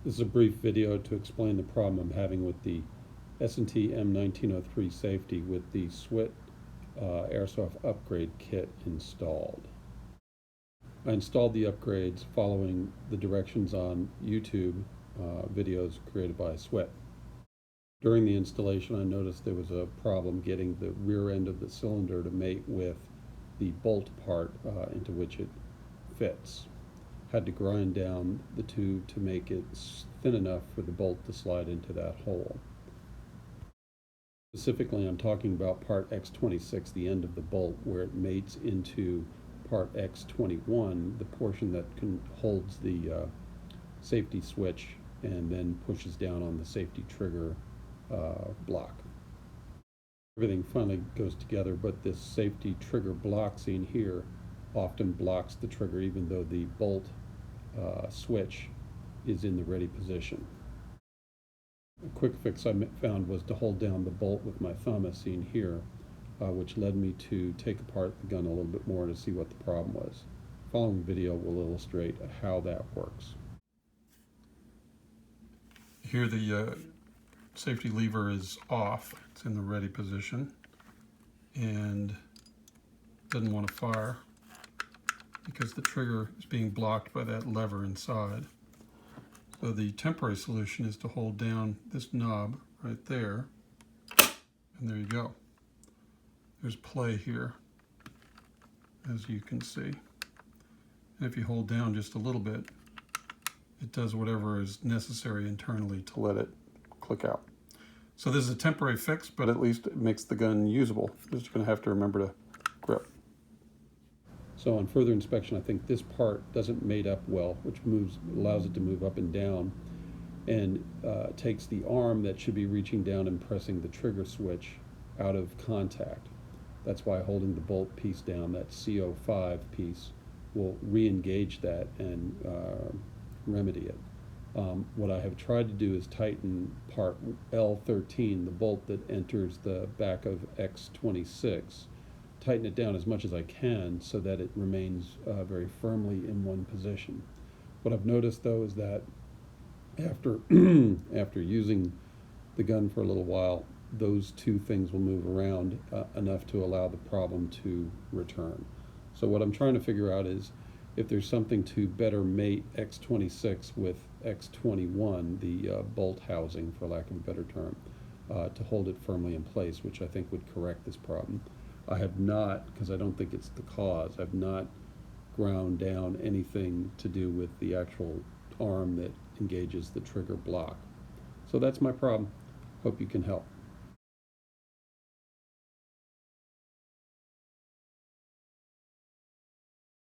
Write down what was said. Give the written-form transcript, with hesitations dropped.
This is a brief video to explain the problem I'm having with the S&T M1903 safety with the SWIT Airsoft upgrade kit installed. I installed the upgrades following the directions on YouTube videos created by SWIT. During the installation, I noticed there was a problem getting the rear end of the cylinder to mate with the bolt part into which it fits. Had to grind down the tube to make it thin enough for the bolt to slide into that hole. Specifically, I'm talking about part X26, the end of the bolt, where it mates into part X21, the portion that holds the safety switch and then pushes down on the safety trigger block. Everything finally goes together, but this safety trigger block seen here often blocks the trigger even though the bolt switch is in the ready position. A quick fix I found was to hold down the bolt with my thumb as seen here, which led me to take apart the gun a little bit more to see what the problem was. The following video will illustrate how that works. Here the safety lever is off. It's in the ready position and doesn't want to fire because the trigger is being blocked by that lever inside. So the temporary solution is to hold down this knob right there, and there you go. There's play here, as you can see. And if you hold down just a little bit, it does whatever is necessary internally to let it click out. So this is a temporary fix, but at least it makes the gun usable. You're just going to have to remember to grip. So on further inspection, I think this part doesn't mate up well, which allows it to move up and down, and takes the arm that should be reaching down and pressing the trigger switch out of contact. That's why holding the bolt piece down, that CO5 piece, will re-engage that and remedy it. What I have tried to do is tighten part L13, the bolt that enters the back of X26, tighten it down as much as I can so that it remains very firmly in one position. What I've noticed though is that after using the gun for a little while, those two things will move around enough to allow the problem to return. So what I'm trying to figure out is if there's something to better mate X26 with X21, the bolt housing, for lack of a better term, to hold it firmly in place, which I think would correct this problem. I have not, because I don't think it's the cause, I've not ground down anything to do with the actual arm that engages the trigger block. So that's my problem. Hope you can help.